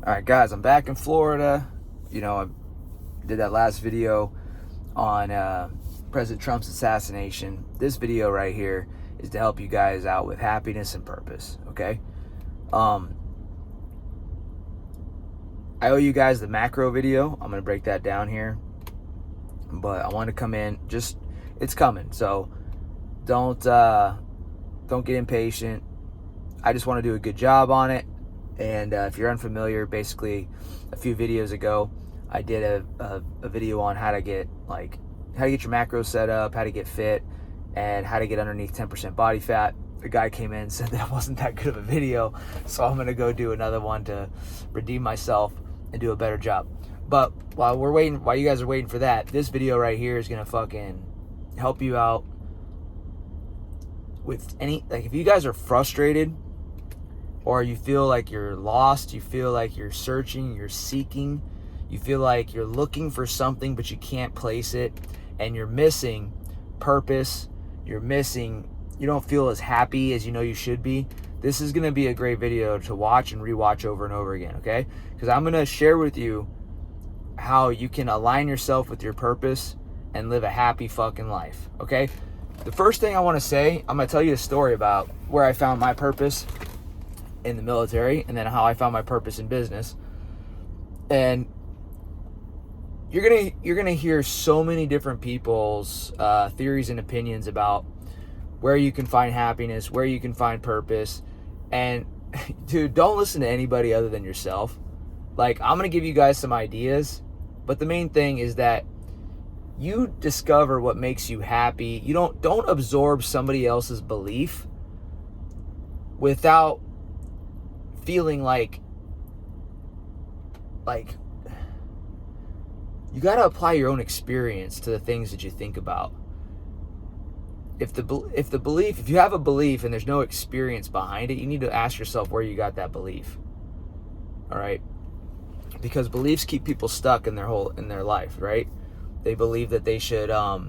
All right, guys, I'm back in Florida. I did that last video on President Trump's assassination. This video right here is to help you guys out with happiness and purpose, okay? I owe you guys the macro video. I'm going to break that down here. But I want to come in, it's coming. So don't get impatient. I just want to do a good job on it. And if you're unfamiliar, basically a few videos ago, I did a video on how to get your macros set up, how to get fit, and how to get underneath 10% body fat. A guy came in and said that wasn't that good of a video, so I'm gonna go do another one to redeem myself and do a better job. But while you guys are waiting for that, this video right here is gonna fucking help you out with if you guys are frustrated, or you feel like you're lost, you feel like you're searching, you're seeking, you feel like you're looking for something but you can't place it, and you're missing purpose, you don't feel as happy as you know you should be, this is going to be a great video to watch and rewatch over and over again, okay? Because I'm going to share with you how you can align yourself with your purpose and live a happy fucking life, okay? The first thing I want to say, I'm going to tell you a story about where I found my purpose in the military, and then how I found my purpose in business. And you're gonna hear so many different people's theories and opinions about where you can find happiness, where you can find purpose. And dude, don't listen to anybody other than yourself. I'm gonna give you guys some ideas, but the main thing is that you discover what makes you happy. You don't absorb somebody else's belief without feeling like you got to apply your own experience to the things that you think about. If you have a belief and there's no experience behind it, you need to ask yourself where you got that belief. All right? Because beliefs keep people stuck in their life, right? They believe that they should a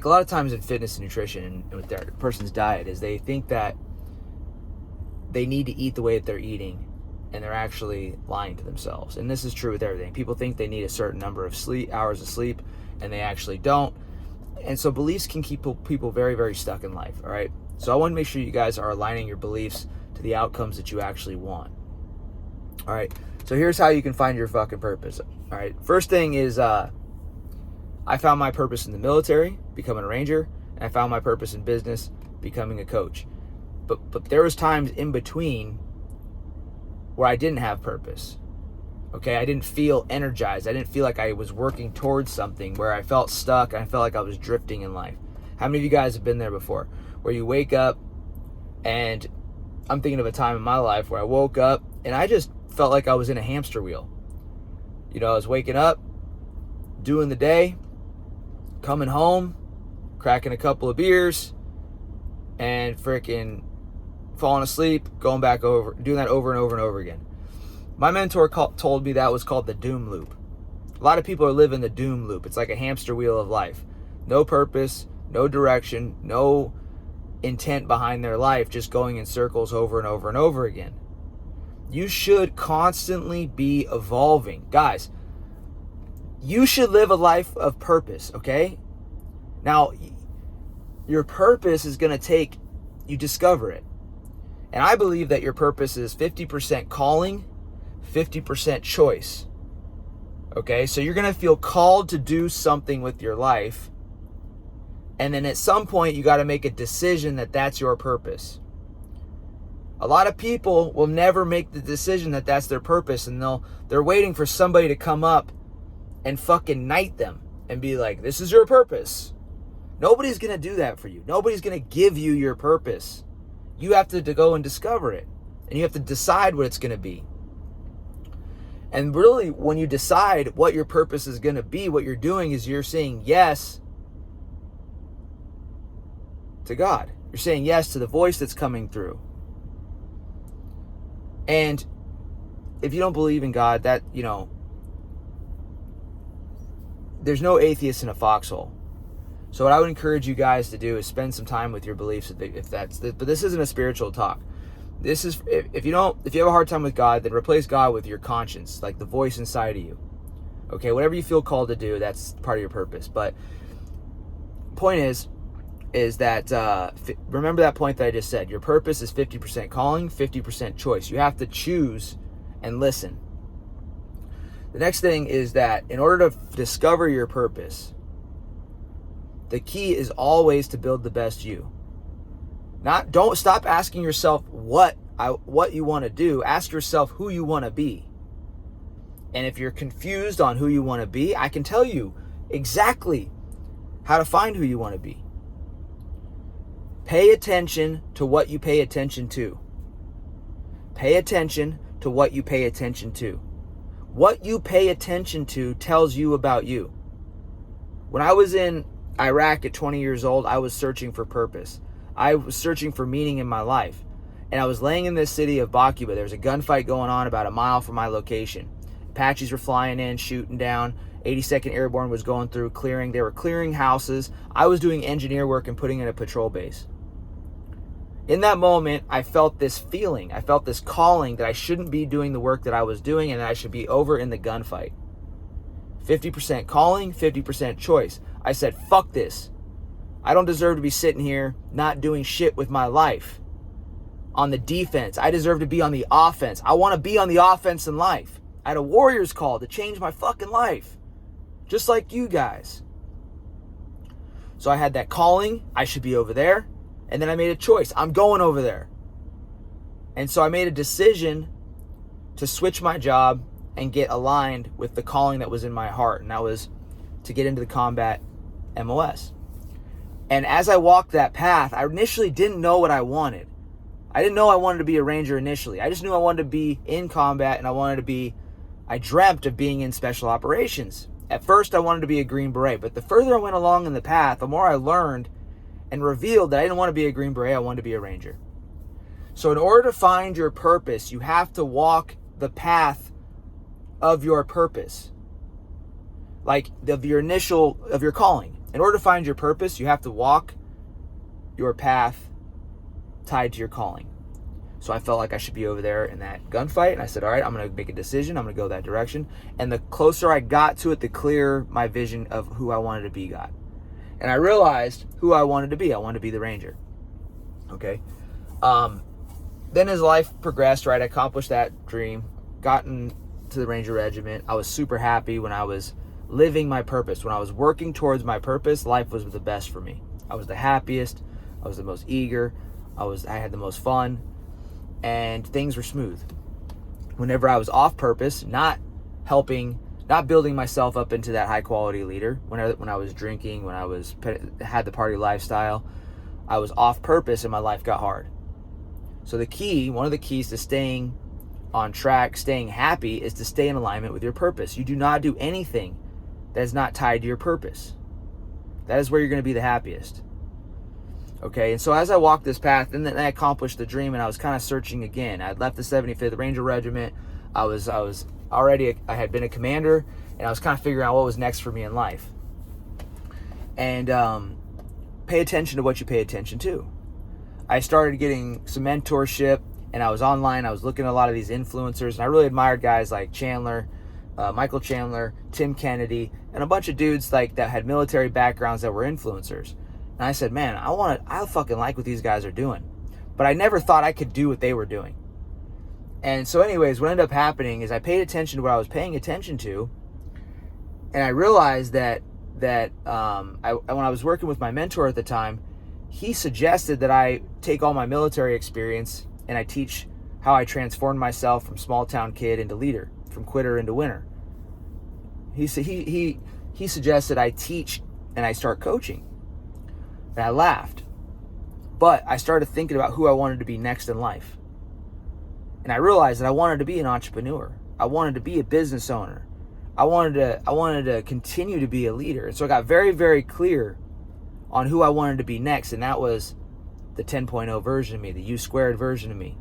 lot of times in fitness and nutrition and with their person's diet is they think that they need to eat the way that they're eating, and they're actually lying to themselves. And this is true with everything. People think they need a certain number of hours of sleep, and they actually don't. And so beliefs can keep people very, very stuck in life, all right? So I want to make sure you guys are aligning your beliefs to the outcomes that you actually want. All right, so here's how you can find your fucking purpose. All right, first thing is I found my purpose in the military, becoming a Ranger, and I found my purpose in business, becoming a coach. But there was times in between where I didn't have purpose. Okay, I didn't feel energized. I didn't feel like I was working towards something, where I felt stuck and I felt like I was drifting in life. How many of you guys have been there before? Where you wake up, and I'm thinking of a time in my life where I woke up and I just felt like I was in a hamster wheel. I was waking up, doing the day, coming home, cracking a couple of beers, and freaking falling asleep, going back over, doing that over and over and over again. My mentor told me that was called the doom loop. A lot of people are living the doom loop. It's like a hamster wheel of life. No purpose, no direction, no intent behind their life, just going in circles over and over and over again. You should constantly be evolving. Guys, you should live a life of purpose, okay? Now, your purpose is going to take you discover it. And I believe that your purpose is 50% calling, 50% choice. Okay, so you're going to feel called to do something with your life. And then at some point, you got to make a decision that that's your purpose. A lot of people will never make the decision that that's their purpose. And they're waiting for somebody to come up and fucking knight them and be like, this is your purpose. Nobody's going to do that for you. Nobody's going to give you your purpose. You have to go and discover it. And you have to decide what it's going to be. And really, when you decide what your purpose is going to be, what you're doing is you're saying yes to God. You're saying yes to the voice that's coming through. And if you don't believe in God, there's no atheist in a foxhole. So what I would encourage you guys to do is spend some time with your beliefs, but this isn't a spiritual talk. This is, if you have a hard time with God, then replace God with your conscience, like the voice inside of you. Okay, whatever you feel called to do, that's part of your purpose. But point is that remember that point that I just said. Your purpose is 50% calling, 50% choice. You have to choose and listen. The next thing is that in order to discover your purpose, the key is always to build the best you. Don't stop asking yourself what you want to do. Ask yourself who you want to be. And if you're confused on who you want to be, I can tell you exactly how to find who you want to be. Pay attention to what you pay attention to. Pay attention to what you pay attention to. What you pay attention to tells you about you. When I was in Iraq at 20 years old, I was searching for purpose. I was searching for meaning in my life. And I was laying in this city of Bakuba. There was a gunfight going on about a mile from my location. Apaches were flying in, shooting down. 82nd Airborne was going through clearing. They were clearing houses. I was doing engineer work and putting in a patrol base. In that moment, I felt this feeling. I felt this calling that I shouldn't be doing the work that I was doing and that I should be over in the gunfight. 50% calling, 50% choice. I said, fuck this. I don't deserve to be sitting here not doing shit with my life. On the defense. I deserve to be on the offense. I want to be on the offense in life. I had a Warriors call to change my fucking life. Just like you guys. So I had that calling. I should be over there. And then I made a choice. I'm going over there. And so I made a decision to switch my job and get aligned with the calling that was in my heart. And that was to get into the combat MOS. And as I walked that path, I initially didn't know what I wanted. I didn't know I wanted to be a Ranger initially. I just knew I wanted to be in combat and I dreamt of being in special operations. At first, I wanted to be a Green Beret. But the further I went along in the path, the more I learned and revealed that I didn't want to be a Green Beret, I wanted to be a Ranger. So in order to find your purpose, you have to walk the path of your purpose. Like of your calling. In order to find your purpose, you have to walk your path tied to your calling. So I felt like I should be over there in that gunfight, and I said, all right, I'm going to make a decision. I'm going to go that direction. And the closer I got to it, the clearer my vision of who I wanted to be got. And I realized who I wanted to be. I wanted to be the Ranger. Okay. Then as life progressed, right, I accomplished that dream, gotten to the Ranger Regiment. I was super happy when I was living my purpose. When I was working towards my purpose, life was the best for me. I was the happiest. I was the most eager. I had the most fun. And things were smooth. Whenever I was off purpose, not building myself up into that high quality leader, when I was drinking, when I had the party lifestyle, I was off purpose and my life got hard. So one of the keys to staying on track, staying happy, is to stay in alignment with your purpose. You do not do anything that is not tied to your purpose. That is where you're going to be the happiest. Okay, and so as I walked this path, and then I accomplished the dream, and I was kind of searching again. I had left the 75th Ranger Regiment. I had been a commander, and I was kind of figuring out what was next for me in life. And pay attention to what you pay attention to. I started getting some mentorship, and I was online. I was looking at a lot of these influencers, and I really admired guys like Chandler, Michael Chandler, Tim Kennedy, and a bunch of dudes like that had military backgrounds that were influencers. And I said, man, I fucking like what these guys are doing. But I never thought I could do what they were doing. And so anyways, what ended up happening is I paid attention to what I was paying attention to. And I realized that when I was working with my mentor at the time, he suggested that I take all my military experience and I teach how I transformed myself from small town kid into leader, from quitter into winner. He suggested I teach and I start coaching. And I laughed. But I started thinking about who I wanted to be next in life. And I realized that I wanted to be an entrepreneur. I wanted to be a business owner. I wanted to continue to be a leader. And so I got very, very clear on who I wanted to be next. And that was the 10.0 version of me, the U squared version of me.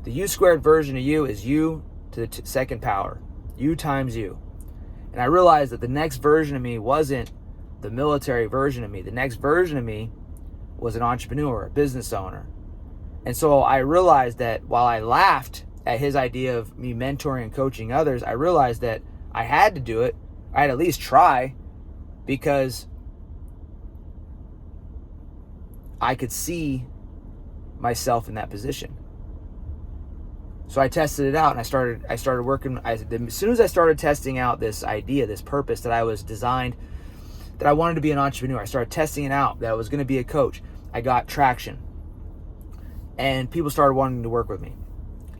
The U squared version of you is you to the second power. You times you. And I realized that the next version of me wasn't the military version of me. The next version of me was an entrepreneur, a business owner. And so I realized that while I laughed at his idea of me mentoring and coaching others, I realized that I had to do it. I had to at least try, because I could see myself in that position. So I tested it out, and I started working. As soon as I started testing out this idea, this purpose that I was designed, that I wanted to be an entrepreneur, I started testing it out, that I was going to be a coach. I got traction, and people started wanting to work with me.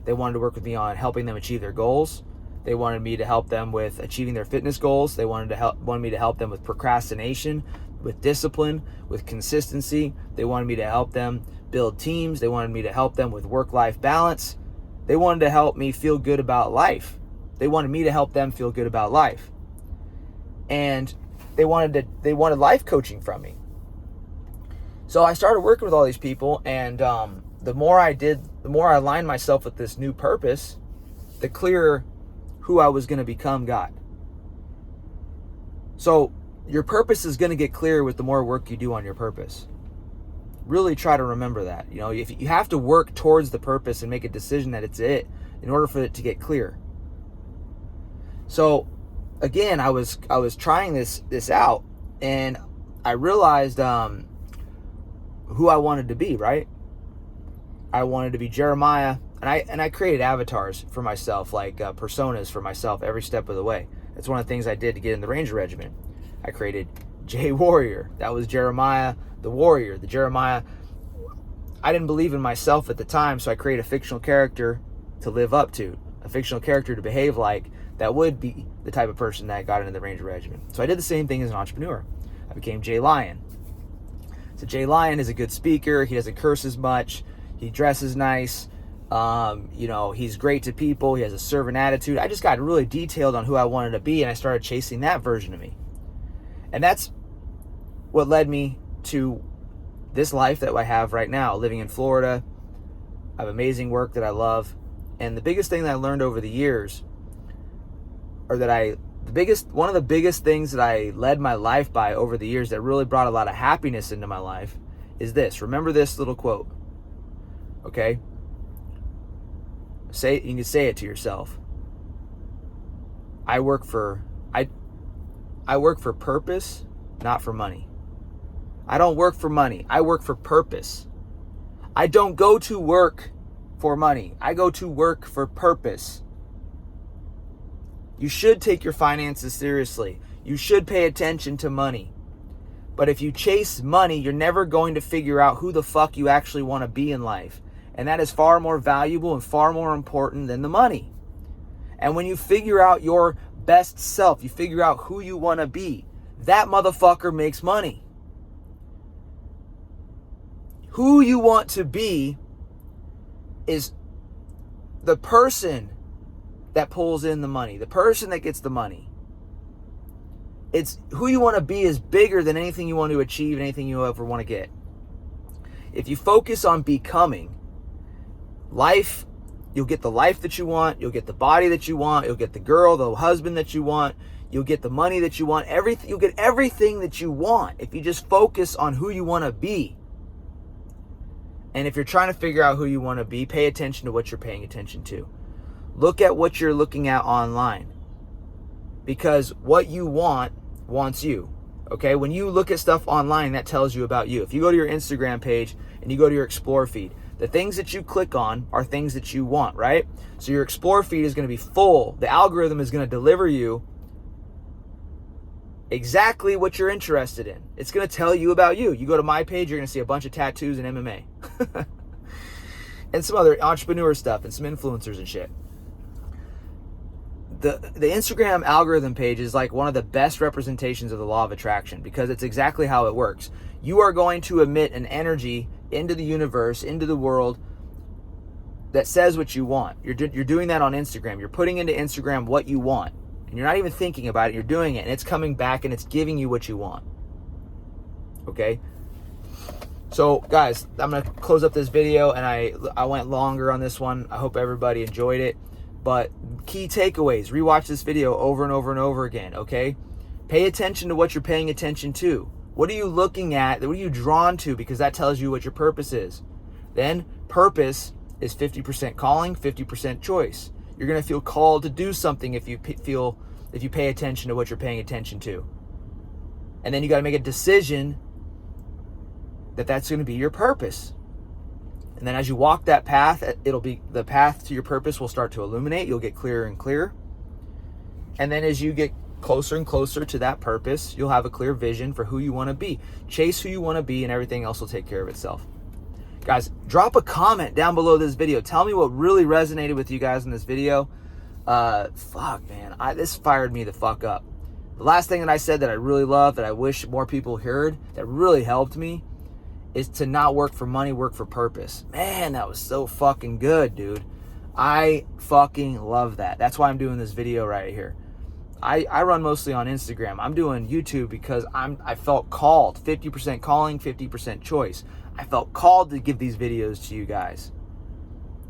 They wanted to work with me on helping them achieve their goals. They wanted me to help them with achieving their fitness goals. They wanted me to help them with procrastination, with discipline, with consistency. They wanted me to help them build teams. They wanted me to help them with work-life balance. They wanted to help me feel good about life. They wanted me to help them feel good about life. And they wanted life coaching from me. So I started working with all these people, and the more I aligned myself with this new purpose, the clearer who I was going to become got. So your purpose is going to get clearer with the more work you do on your purpose. Really try to remember that. If you have to work towards the purpose and make a decision that it's it in order for it to get clear. So again, I was trying this out, and I realized who I wanted to be, right? I wanted to be Jeremiah, and I created avatars for myself, like personas for myself every step of the way. That's one of the things I did to get in the Ranger Regiment. I created Jay Warrior. That was Jeremiah the Warrior. The Jeremiah, I didn't believe in myself at the time, so I created a fictional character to live up to, a fictional character to behave like, that would be the type of person that got into the Ranger Regiment. So I did the same thing as an entrepreneur. I became Jay Lion. So Jay Lion is a good speaker. He doesn't curse as much. He dresses nice. He's great to people. He has a servant attitude. I just got really detailed on who I wanted to be, and I started chasing that version of me. And that's what led me to this life that I have right now, living in Florida. I have amazing work that I love. And the biggest thing that I learned over the years, one of the biggest things that I led my life by over the years that really brought a lot of happiness into my life is this. Remember this little quote. Okay? You can say it to yourself. I work for purpose, not for money. I don't work for money. I work for purpose. I don't go to work for money. I go to work for purpose. You should take your finances seriously. You should pay attention to money. But if you chase money, you're never going to figure out who the fuck you actually want to be in life. And that is far more valuable and far more important than the money. And when you figure out your best self, you figure out who you want to be, that motherfucker makes money. Who you want to be is the person that pulls in the money, the person that gets the money. It's who you want to be is bigger than anything you want to achieve, anything you ever want to get. If you focus on becoming, life, you'll get the life that you want, you'll get the body that you want, you'll get the girl, the husband that you want, you'll get the money that you want, you'll get everything that you want if you just focus on who you want to be. And if you're trying to figure out who you want to be, pay attention to what you're paying attention to. Look at what you're looking at online. Because what you want wants you. Okay? When you look at stuff online, that tells you about you. If you go to your Instagram page and you go to your Explore feed, the things that you click on are things that you want, right? So your Explore feed is going to be full. The algorithm is going to deliver you exactly what you're interested in. It's going to tell you about you. You go to my page, you're going to see a bunch of tattoos and MMA. And some other entrepreneur stuff and some influencers and shit. The Instagram algorithm page is like one of the best representations of the law of attraction because it's exactly how it works. You are going to emit an energy into the universe, into the world that says what you want. You're doing that on Instagram. You're putting into Instagram what you want. And you're not even thinking about it. You're doing it and it's coming back and it's giving you what you want. Okay? So guys, I'm going to close up this video and I went longer on this one. I hope everybody enjoyed it. But key takeaways, rewatch this video over and over and over again, okay? Pay attention to what you're paying attention to. What are you looking at? What are you drawn to? Because that tells you what your purpose is. Then Purpose is 50% calling, 50% choice. You're going to feel called to do something if you pay attention to what you're paying attention to. And then you got to make a decision that that's going to be your purpose. And then as you walk that path, the path to your purpose will start to illuminate. You'll get clearer and clearer. And then as you get closer and closer to that purpose, you'll have a clear vision for who you want to be. Chase who you want to be, and everything else will take care of itself. Guys, drop a comment down below this video. Tell me what really resonated with you guys in this video. Fuck, man. This fired me the fuck up. The last thing that I said that I really love, that I wish more people heard, that really helped me, is to not work for money, work for purpose. Man, that was so fucking good, dude. I fucking love that. That's why I'm doing this video right here. I run mostly on Instagram. I'm doing YouTube because I felt called. 50% calling, 50% choice. I felt called to give these videos to you guys.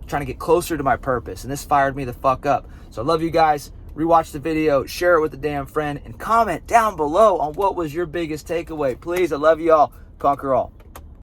Trying to get closer to my purpose. And this fired me the fuck up. So I love you guys. Rewatch the video, share it with a damn friend, and comment down below on what was your biggest takeaway. Please, I love you all. Conquer all.